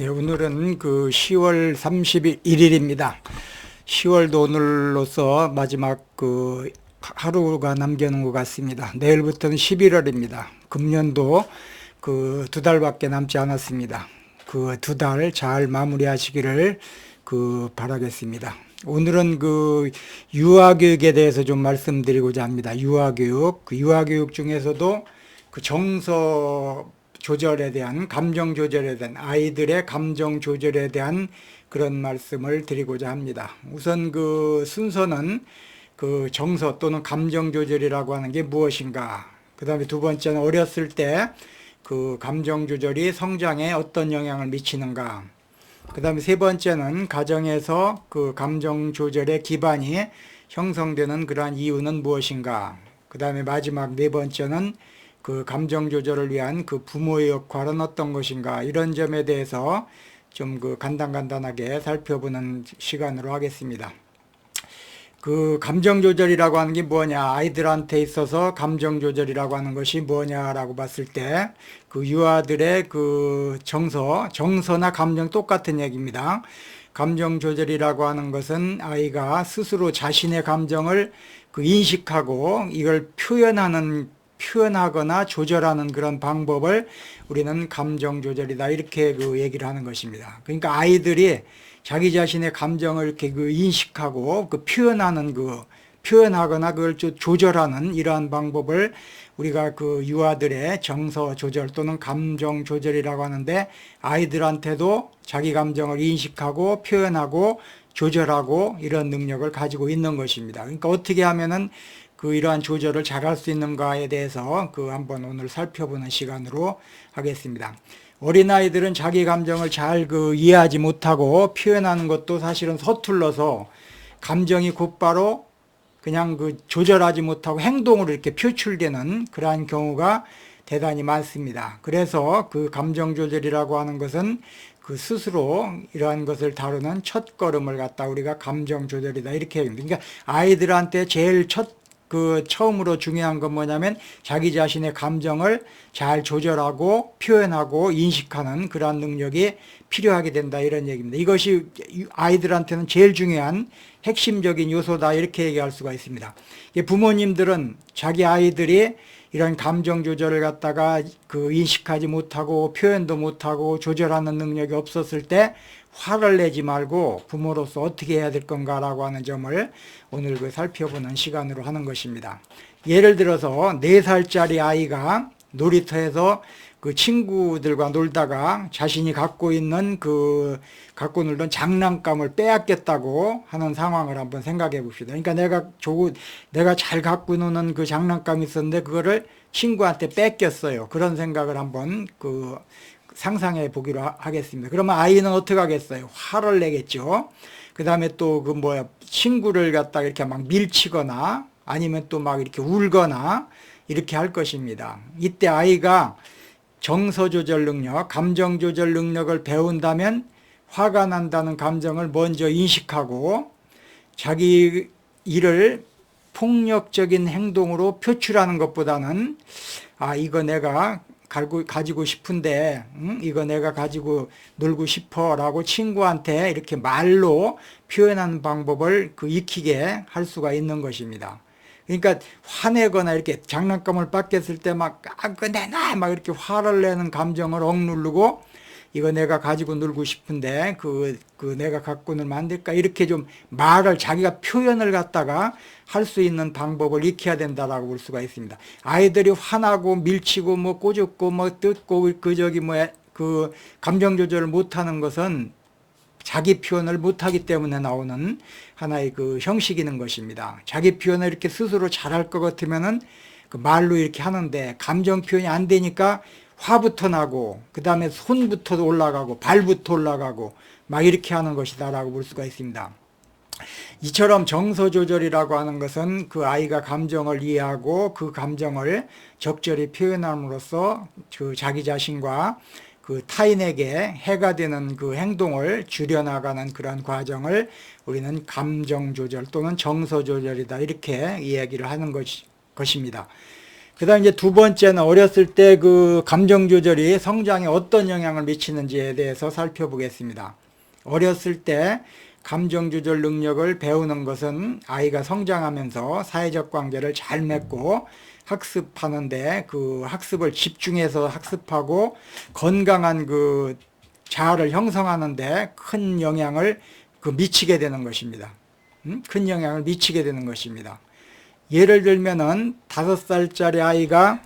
예, 오늘은 그 10월 31일입니다. 10월도 오늘로서 마지막 그 하루가 남겨놓은 것 같습니다. 내일부터는 11월입니다. 금년도 그 2달밖에 남지 않았습니다. 그 2달 잘 마무리하시기를 바라겠습니다. 오늘은 그 유아교육에 대해서 좀 말씀드리고자 합니다. 유아교육, 그 유아교육 중에서도 그 정서 조절에 대한, 감정 조절에 대한, 아이들의 감정 조절에 대한 그런 말씀을 드리고자 합니다. 우선 그 순서는 그 정서 또는 감정 조절이라고 하는 게 무엇인가, 그 다음에 두 번째는 어렸을 때 그 감정 조절이 성장에 어떤 영향을 미치는가, 그 다음에 세 번째는 가정에서 그 감정 조절의 기반이 형성되는 그러한 이유는 무엇인가, 그 다음에 마지막 네 번째는 그 감정 조절을 위한 그 부모의 역할은 어떤 것인가, 이런 점에 대해서 좀 그 간단하게 살펴보는 시간으로 하겠습니다. 그 감정 조절이라고 하는 게 뭐냐, 아이들한테 있어서 감정 조절이라고 하는 것이 뭐냐라고 봤을 때 그 유아들의 그 정서나 감정 똑같은 얘기입니다. 감정 조절이라고 하는 것은 아이가 스스로 자신의 감정을 그 인식하고 이걸 표현하거나 조절하는 그런 방법을 우리는 감정 조절이다, 이렇게 그 얘기를 하는 것입니다. 그러니까 아이들이 자기 자신의 감정을 이렇게 그 인식하고 표현하거나 그걸 조절하는 이러한 방법을 우리가 그 유아들의 정서 조절 또는 감정 조절이라고 하는데, 아이들한테도 자기 감정을 인식하고 표현하고 조절하고 이런 능력을 가지고 있는 것입니다. 그러니까 어떻게 하면은 이러한 조절을 잘할 수 있는가에 대해서 한번 오늘 살펴보는 시간으로 하겠습니다. 어린아이들은 자기 감정을 잘 이해하지 못하고 표현하는 것도 사실은 서툴러서 감정이 곧바로 그냥 조절하지 못하고 행동으로 이렇게 표출되는 그러한 경우가 대단히 많습니다. 그래서 그 감정 조절이라고 하는 것은 그 스스로 이러한 것을 다루는 첫 걸음을 갖다 우리가 감정 조절이다, 이렇게 합니다. 그러니까 아이들한테 제일 처음으로 중요한 건 뭐냐면 자기 자신의 감정을 잘 조절하고 표현하고 인식하는 그러한 능력이 필요하게 된다, 이런 얘기입니다. 이것이 아이들한테는 제일 중요한 핵심적인 요소다, 이렇게 얘기할 수가 있습니다. 부모님들은 자기 아이들이 이런 감정 조절을 갖다가 인식하지 못하고 표현도 못하고 조절하는 능력이 없었을 때 화를 내지 말고 부모로서 어떻게 해야 될 건가라고 하는 점을 오늘 살펴보는 시간으로 하는 것입니다. 예를 들어서 4살짜리 아이가 놀이터에서 그 친구들과 놀다가 자신이 갖고 놀던 장난감을 빼앗겼다고 하는 상황을 한번 생각해 봅시다. 그러니까 내가 잘 갖고 노는 그 장난감이 있었는데 그거를 친구한테 뺏겼어요. 그런 생각을 한번 상상해 보기로 하겠습니다. 그러면 아이는 어떻게 하겠어요? 화를 내겠죠. 그 다음에 또 친구를 갖다가 이렇게 막 밀치거나 아니면 또 막 이렇게 울거나 이렇게 할 것입니다. 이때 아이가 정서 조절 능력, 감정 조절 능력을 배운다면 화가 난다는 감정을 먼저 인식하고 자기 일을 폭력적인 행동으로 표출하는 것보다는 이거 내가 가지고 싶은데, 이거 내가 가지고 놀고 싶어 라고 친구한테 이렇게 말로 표현하는 방법을 익히게 할 수가 있는 것입니다. 그러니까 화내거나 이렇게 장난감을 뺏겼을 때 그거 내놔 막 이렇게 화를 내는 감정을 억누르고 이거 내가 가지고 놀고 싶은데 내가 갖고 놀면 안 될까, 이렇게 좀 자기가 표현을 갖다가 할 수 있는 방법을 익혀야 된다라고 볼 수가 있습니다. 아이들이 화나고 밀치고 꼬집고 뜯고 감정 조절을 못하는 것은 자기 표현을 못하기 때문에 나오는 하나의 형식이는 것입니다. 자기 표현을 이렇게 스스로 잘할 것 같으면은 말로 이렇게 하는데 감정 표현이 안 되니까 화부터 나고 그 다음에 손부터 올라가고 발부터 올라가고 막 이렇게 하는 것이다라고 볼 수가 있습니다. 이처럼 정서 조절이라고 하는 것은 아이가 감정을 이해하고 그 감정을 적절히 표현함으로써 자기 자신과 타인에게 해가 되는 행동을 줄여나가는 그런 과정을 우리는 감정 조절 또는 정서 조절이다, 이렇게 이야기를 하는 것입니다. 그 다음 이제 두 번째는 어렸을 때 그 감정 조절이 성장에 어떤 영향을 미치는지에 대해서 살펴보겠습니다. 어렸을 때 감정 조절 능력을 배우는 것은 아이가 성장하면서 사회적 관계를 잘 맺고 학습하는데 그 학습을 집중해서 학습하고 건강한 그 자아를 형성하는데 큰 영향을 미치게 되는 것입니다. 큰 영향을 미치게 되는 것입니다. 예를 들면은 5살짜리 아이가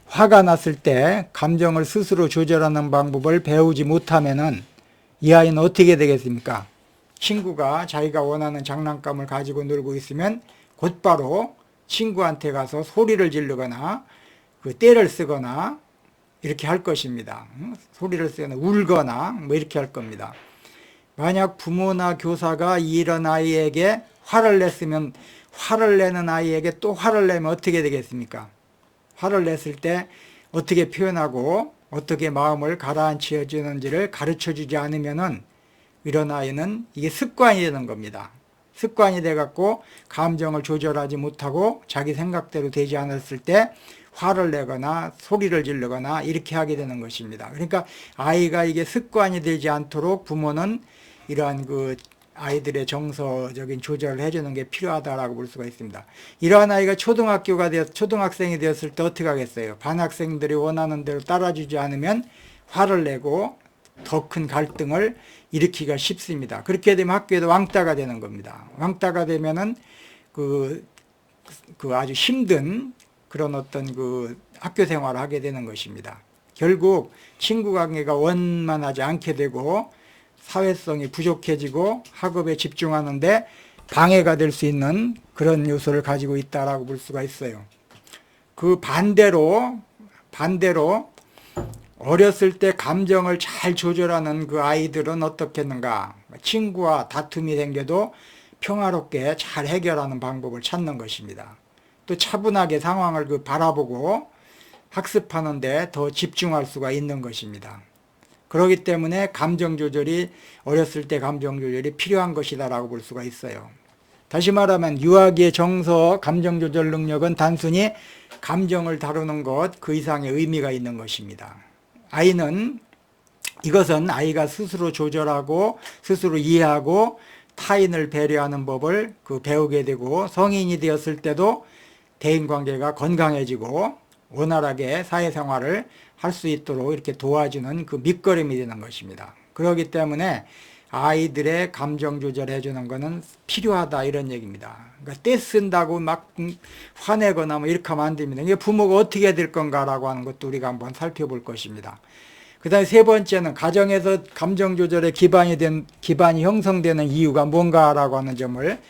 화가 났을 때 감정을 스스로 조절하는 방법을 배우지 못하면은 이 아이는 어떻게 되겠습니까? 친구가 자기가 원하는 장난감을 가지고 놀고 있으면 곧바로 친구한테 가서 소리를 지르거나 그 떼를 쓰거나 이렇게 할 것입니다. 소리를 쓰거나 울거나 뭐 이렇게 할 겁니다. 만약 부모나 교사가 이런 아이에게 화를 냈으면 화를 내는 아이에게 또 화를 내면 어떻게 되겠습니까? 화를 냈을 때 어떻게 표현하고 어떻게 마음을 가라앉혀 주는지를 가르쳐 주지 않으면은 이런 아이는 이게 습관이 되는 겁니다. 습관이 돼갖고 감정을 조절하지 못하고 자기 생각대로 되지 않았을 때 화를 내거나 소리를 지르거나 이렇게 하게 되는 것입니다. 그러니까 아이가 이게 습관이 되지 않도록 부모는 이러한 그 아이들의 정서적인 조절을 해주는 게 필요하다라고 볼 수가 있습니다. 이러한 아이가 초등학생이 되었을 때 어떻게 하겠어요? 반 학생들이 원하는 대로 따라주지 않으면 화를 내고 더 큰 갈등을 일으키기가 쉽습니다. 그렇게 되면 학교에도 왕따가 되는 겁니다. 왕따가 되면은 그 아주 힘든 그런 어떤 그 학교 생활을 하게 되는 것입니다. 결국 친구 관계가 원만하지 않게 되고 사회성이 부족해지고 학업에 집중하는데 방해가 될 수 있는 그런 요소를 가지고 있다라고 볼 수가 있어요. 그 반대로 어렸을 때 감정을 잘 조절하는 그 아이들은 어떻겠는가? 친구와 다툼이 생겨도 평화롭게 잘 해결하는 방법을 찾는 것입니다. 또 차분하게 상황을 바라보고 학습하는데 더 집중할 수가 있는 것입니다. 그렇기 때문에 어렸을 때 감정 조절이 필요한 것이다라고 볼 수가 있어요. 다시 말하면 유아기의 정서 감정 조절 능력은 단순히 감정을 다루는 것 그 이상의 의미가 있는 것입니다. 이것은 아이가 스스로 조절하고 스스로 이해하고 타인을 배려하는 법을 배우게 되고 성인이 되었을 때도 대인관계가 건강해지고 원활하게 사회생활을 할 수 있도록 이렇게 도와주는 그 밑거름이 되는 것입니다. 그렇기 때문에 아이들의 감정 조절해 주는 것은 필요하다 이런 얘기입니다. 그러니까 떼쓴다고 막 화내거나 뭐 이렇게 하면 안 됩니다. 이게 부모가 어떻게 될 건가라고 하는 것도 우리가 한번 살펴볼 것입니다. 그 다음에 세 번째는 가정에서 감정 조절의 기반이 형성되는 이유가 뭔가라고 하는 점을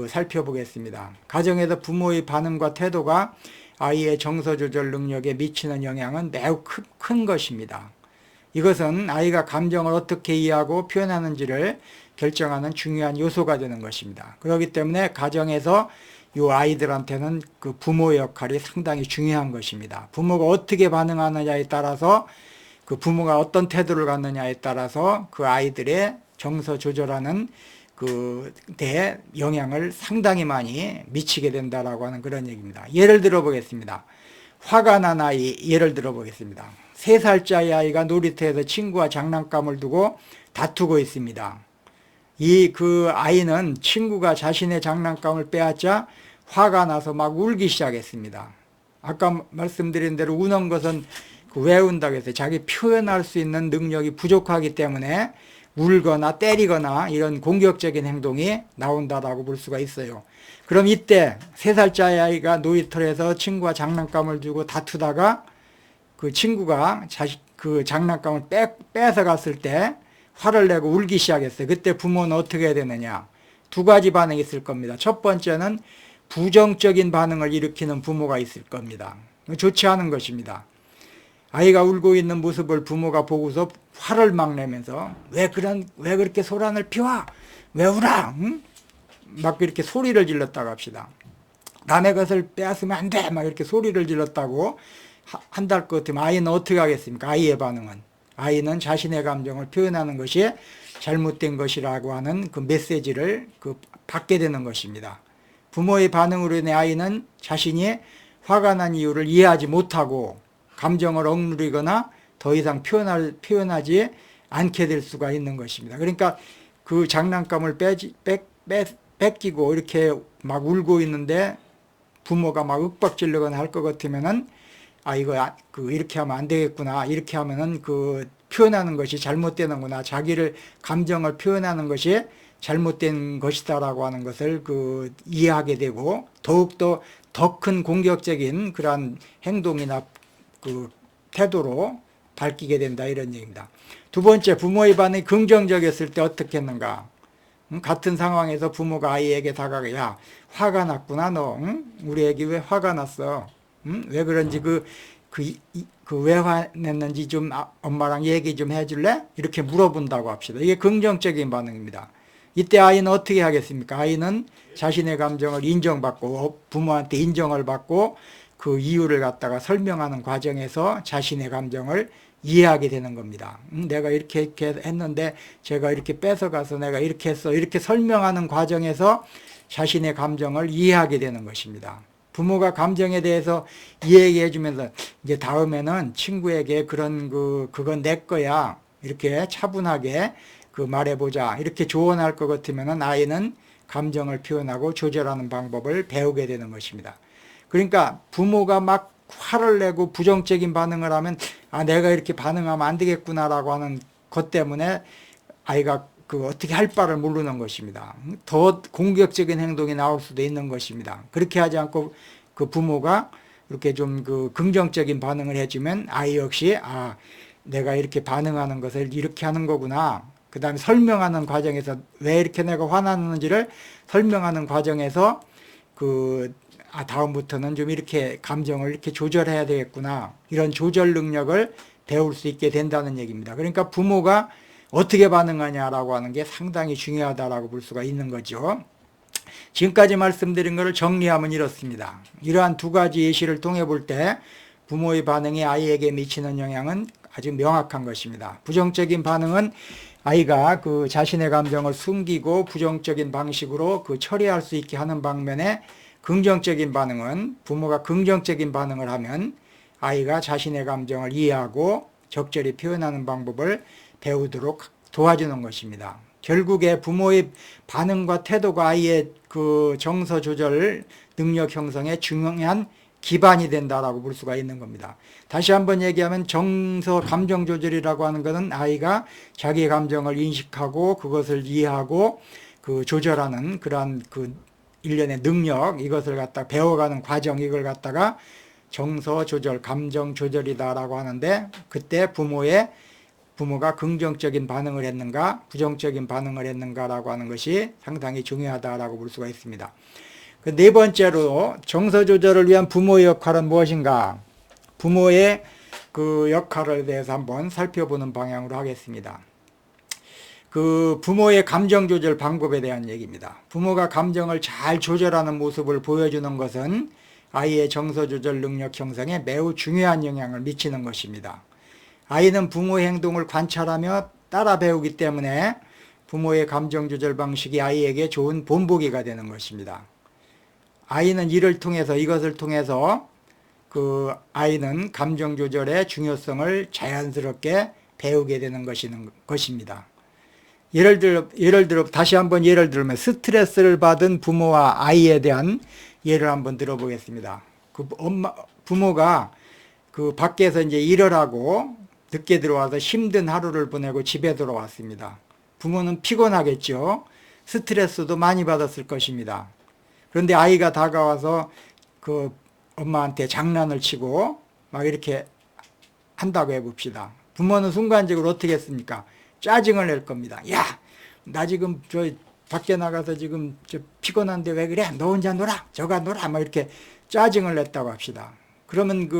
살펴보겠습니다. 가정에서 부모의 반응과 태도가 아이의 정서 조절 능력에 미치는 영향은 매우 큰 것입니다. 이것은 아이가 감정을 어떻게 이해하고 표현하는지를 결정하는 중요한 요소가 되는 것입니다. 그렇기 때문에 가정에서 이 아이들한테는 부모의 역할이 상당히 중요한 것입니다. 부모가 어떻게 반응하느냐에 따라서 부모가 어떤 태도를 갖느냐에 따라서 그 아이들의 정서 조절하는 대 영향을 상당히 많이 미치게 된다라고 하는 그런 얘기입니다. 예를 들어 보겠습니다. 화가 난 아이 예를 들어 보겠습니다. 3살짜리 아이가 놀이터에서 친구와 장난감을 두고 다투고 있습니다. 그 아이는 친구가 자신의 장난감을 빼앗자 화가 나서 막 울기 시작했습니다. 아까 말씀드린 대로 우는 것은 왜 운다고 했어요? 자기 표현할 수 있는 능력이 부족하기 때문에 울거나 때리거나 이런 공격적인 행동이 나온다라고 볼 수가 있어요. 그럼 이때 3살짜리 아이가 놀이터에서 친구와 장난감을 두고 다투다가 그 친구가 그 장난감을 빼앗아 갔을 때 화를 내고 울기 시작했어요. 그때 부모는 어떻게 해야 되느냐? 2가지 반응이 있을 겁니다. 첫 번째는 부정적인 반응을 일으키는 부모가 있을 겁니다. 좋지 않은 것입니다. 아이가 울고 있는 모습을 부모가 보고서 화를 막 내면서 왜 그렇게 소란을 피워? 왜 울어? 응? 막 이렇게 소리를 질렀다고 합시다. 남의 것을 빼앗으면 안 돼! 막 이렇게 소리를 질렀다고 한달 것 같으면 아이는 어떻게 하겠습니까? 아이의 반응은. 아이는 자신의 감정을 표현하는 것이 잘못된 것이라고 하는 그 메시지를 받게 되는 것입니다. 부모의 반응으로 인해 아이는 자신이 화가 난 이유를 이해하지 못하고 감정을 억누르거나 더 이상 표현하지 않게 될 수가 있는 것입니다. 그러니까 그 장난감을 뺏기고 이렇게 막 울고 있는데 부모가 막 윽박지르거나 할 것 같으면은 이거 이렇게 하면 안 되겠구나, 이렇게 하면은 표현하는 것이 잘못되는구나, 자기를 감정을 표현하는 것이 잘못된 것이다라고 하는 것을 이해하게 되고 더욱더 더 큰 공격적인 그러한 행동이나 태도로 밝히게 된다, 이런 얘기입니다. 두 번째, 부모의 반응이 긍정적이었을 때 어떻게 했는가? 같은 상황에서 부모가 아이에게 다가가, 야, 화가 났구나, 너. 우리 애기 왜 화가 났어? 왜 그런지 왜 화냈는지 좀 엄마랑 얘기 좀 해줄래? 이렇게 물어본다고 합시다. 이게 긍정적인 반응입니다. 이때 아이는 어떻게 하겠습니까? 아이는 자신의 감정을 인정받고 부모한테 인정을 받고 그 이유를 갖다가 설명하는 과정에서 자신의 감정을 이해하게 되는 겁니다. 내가 이렇게 했는데 제가 이렇게 뺏어가서 내가 이렇게 했어, 이렇게 설명하는 과정에서 자신의 감정을 이해하게 되는 것입니다. 부모가 감정에 대해서 이야기해 주면서 이제 다음에는 친구에게 그건 내 거야, 이렇게 차분하게 말해보자, 이렇게 조언할 것 같으면 아이는 감정을 표현하고 조절하는 방법을 배우게 되는 것입니다. 그러니까 부모가 막 화를 내고 부정적인 반응을 하면 내가 이렇게 반응하면 안 되겠구나라고 하는 것 때문에 아이가 어떻게 할 바를 모르는 것입니다. 더 공격적인 행동이 나올 수도 있는 것입니다. 그렇게 하지 않고 부모가 이렇게 좀 긍정적인 반응을 해주면 아이 역시 내가 이렇게 반응하는 것을 이렇게 하는 거구나. 그 다음에 설명하는 과정에서 왜 이렇게 내가 화나는지를 설명하는 과정에서 다음부터는 좀 이렇게 감정을 이렇게 조절해야 되겠구나, 이런 조절 능력을 배울 수 있게 된다는 얘기입니다. 그러니까 부모가 어떻게 반응하냐라고 하는 게 상당히 중요하다라고 볼 수가 있는 거죠. 지금까지 말씀드린 것을 정리하면 이렇습니다. 이러한 두 가지 예시를 통해 볼 때 부모의 반응이 아이에게 미치는 영향은 아주 명확한 것입니다. 부정적인 반응은 아이가 자신의 감정을 숨기고 부정적인 방식으로 처리할 수 있게 하는 방면에, 긍정적인 반응은 부모가 긍정적인 반응을 하면 아이가 자신의 감정을 이해하고 적절히 표현하는 방법을 배우도록 도와주는 것입니다. 결국에 부모의 반응과 태도가 아이의 정서 조절 능력 형성에 중요한 기반이 된다라고 볼 수가 있는 겁니다. 다시 한번 얘기하면 감정 조절이라고 하는 것은 아이가 자기 감정을 인식하고 그것을 이해하고 조절하는 그러한 일련의 능력, 이것을 갖다 배워가는 과정, 이걸 갖다가 정서 조절, 감정 조절이다라고 하는데, 그때 부모가 긍정적인 반응을 했는가 부정적인 반응을 했는가라고 하는 것이 상당히 중요하다라고 볼 수가 있습니다. 네 번째로 정서 조절을 위한 부모의 역할은 무엇인가? 부모의 역할에 대해서 한번 살펴보는 방향으로 하겠습니다. 부모의 감정 조절 방법에 대한 얘기입니다. 부모가 감정을 잘 조절하는 모습을 보여주는 것은 아이의 정서 조절 능력 형성에 매우 중요한 영향을 미치는 것입니다. 아이는 부모의 행동을 관찰하며 따라 배우기 때문에 부모의 감정 조절 방식이 아이에게 좋은 본보기가 되는 것입니다. 아이는 이것을 통해서 아이는 감정 조절의 중요성을 자연스럽게 배우게 되는 것입니다. 예를 들어 다시 한번 예를 들면 스트레스를 받은 부모와 아이에 대한 예를 한번 들어보겠습니다. 부모가 밖에서 이제 일을 하고 늦게 들어와서 힘든 하루를 보내고 집에 들어왔습니다. 부모는 피곤하겠죠. 스트레스도 많이 받았을 것입니다. 그런데 아이가 다가와서 엄마한테 장난을 치고 막 이렇게 한다고 해봅시다. 부모는 순간적으로 어떻게 했습니까? 짜증을 낼 겁니다. 야, 나 지금 밖에 나가서 지금 피곤한데 왜 그래? 너 혼자 놀아, 저가 놀아, 막 이렇게 짜증을 냈다고 합시다. 그러면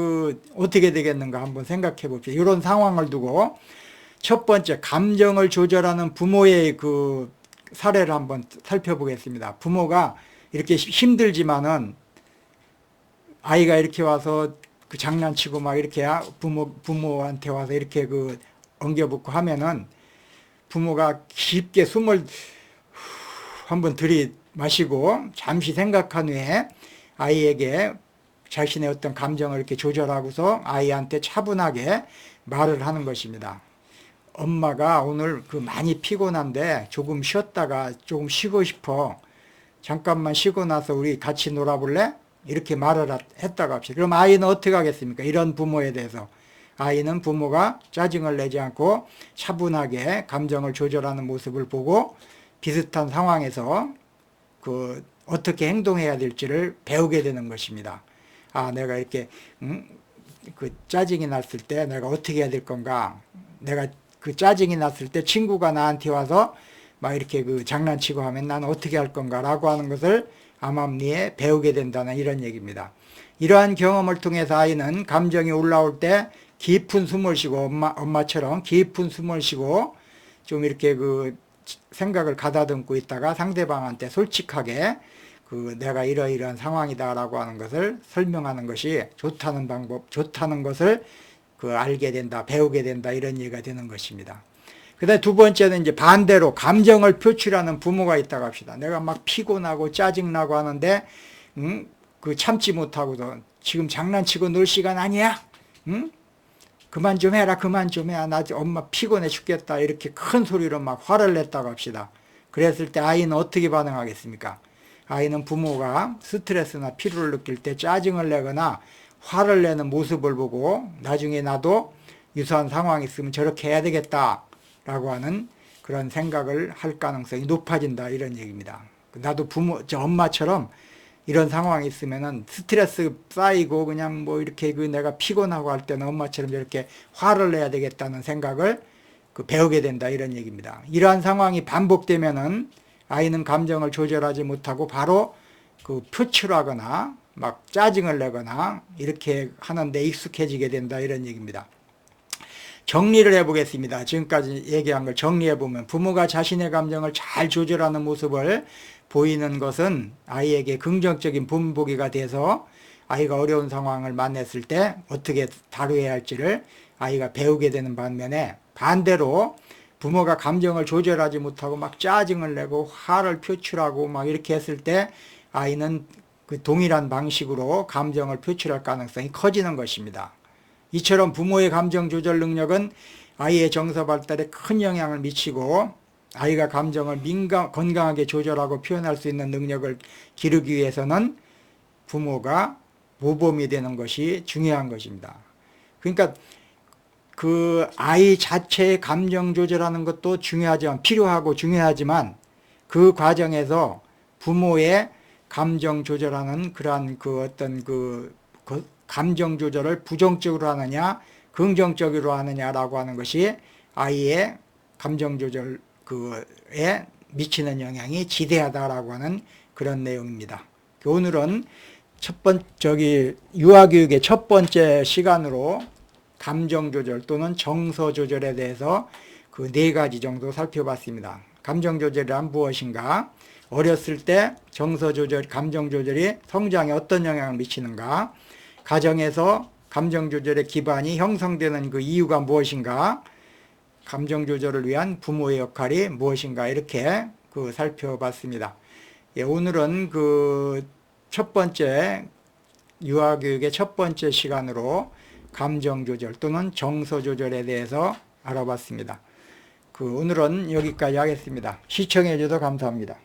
어떻게 되겠는가 한번 생각해 봅시다. 이런 상황을 두고 첫 번째, 감정을 조절하는 부모의 사례를 한번 살펴보겠습니다. 부모가 이렇게 힘들지만은 아이가 이렇게 와서 장난치고 막 이렇게 부모한테 와서 이렇게 엉겨붙고 하면은 부모가 깊게 숨을 한번 들이마시고 잠시 생각한 후에 아이에게 자신의 어떤 감정을 이렇게 조절하고서 아이한테 차분하게 말을 하는 것입니다. 엄마가 오늘 많이 피곤한데 조금 쉬었다가 조금 쉬고 싶어. 잠깐만 쉬고 나서 우리 같이 놀아볼래? 이렇게 말을 했다고 합시다. 그럼 아이는 어떻게 하겠습니까? 이런 부모에 대해서. 아이는 부모가 짜증을 내지 않고 차분하게 감정을 조절하는 모습을 보고 비슷한 상황에서 어떻게 행동해야 될지를 배우게 되는 것입니다. 아, 내가 이렇게 짜증이 났을 때 내가 어떻게 해야 될 건가? 내가 짜증이 났을 때 친구가 나한테 와서 막 이렇게 장난치고 하면 나는 어떻게 할 건가라고 하는 것을 암암리에 배우게 된다는 이런 얘기입니다. 이러한 경험을 통해서 아이는 감정이 올라올 때 깊은 숨을 쉬고 엄마처럼 깊은 숨을 쉬고 좀 이렇게 생각을 가다듬고 있다가 상대방한테 솔직하게 내가 이러이러한 상황이다라고 하는 것을 설명하는 것이 좋다는 방법, 좋다는 것을 알게 된다, 배우게 된다 이런 얘기가 되는 것입니다. 그 다음에 두 번째는 이제 반대로 감정을 표출하는 부모가 있다고 합시다. 내가 막 피곤하고 짜증나고 하는데 참지 못하고도 지금 장난치고 놀 시간 아니야? 그만 좀 해라, 그만 좀 해. 나 엄마 피곤해 죽겠다. 이렇게 큰 소리로 막 화를 냈다고 합시다. 그랬을 때 아이는 어떻게 반응하겠습니까? 아이는 부모가 스트레스나 피로를 느낄 때 짜증을 내거나 화를 내는 모습을 보고 나중에 나도 유사한 상황이 있으면 저렇게 해야 되겠다 라고 하는 그런 생각을 할 가능성이 높아진다 이런 얘기입니다. 나도 엄마처럼 이런 상황이 있으면은 스트레스 쌓이고 그냥 이렇게 내가 피곤하고 할 때는 엄마처럼 이렇게 화를 내야 되겠다는 생각을 배우게 된다 이런 얘기입니다. 이러한 상황이 반복되면은 아이는 감정을 조절하지 못하고 바로 표출하거나 막 짜증을 내거나 이렇게 하는데 익숙해지게 된다 이런 얘기입니다. 정리를 해보겠습니다. 지금까지 얘기한 걸 정리해보면 부모가 자신의 감정을 잘 조절하는 모습을 보이는 것은 아이에게 긍정적인 본보기가 돼서 아이가 어려운 상황을 만났을 때 어떻게 다루어야 할지를 아이가 배우게 되는 반면에 반대로 부모가 감정을 조절하지 못하고 막 짜증을 내고 화를 표출하고 막 이렇게 했을 때 아이는 동일한 방식으로 감정을 표출할 가능성이 커지는 것입니다. 이처럼 부모의 감정 조절 능력은 아이의 정서 발달에 큰 영향을 미치고 아이가 감정을 건강하게 조절하고 표현할 수 있는 능력을 기르기 위해서는 부모가 모범이 되는 것이 중요한 것입니다. 그러니까 아이 자체의 감정 조절하는 것도 중요하지만 필요하고 중요하지만 그 과정에서 부모의 감정 조절하는 그러한 감정 조절을 부정적으로 하느냐 긍정적으로 하느냐라고 하는 것이 아이의 감정 조절에 미치는 영향이 지대하다라고 하는 그런 내용입니다. 오늘은 유아교육의 첫 번째 시간으로 감정 조절 또는 정서 조절에 대해서 4가지 정도 살펴봤습니다. 감정 조절이란 무엇인가? 어렸을 때 정서 조절, 감정 조절이 성장에 어떤 영향을 미치는가? 가정에서 감정 조절의 기반이 형성되는 이유가 무엇인가? 감정 조절을 위한 부모의 역할이 무엇인가? 이렇게 살펴봤습니다. 오늘은 첫 번째 유아교육의 첫 번째 시간으로 감정 조절 또는 정서 조절에 대해서 알아봤습니다. 오늘은 여기까지 하겠습니다. 시청해 주셔서 감사합니다.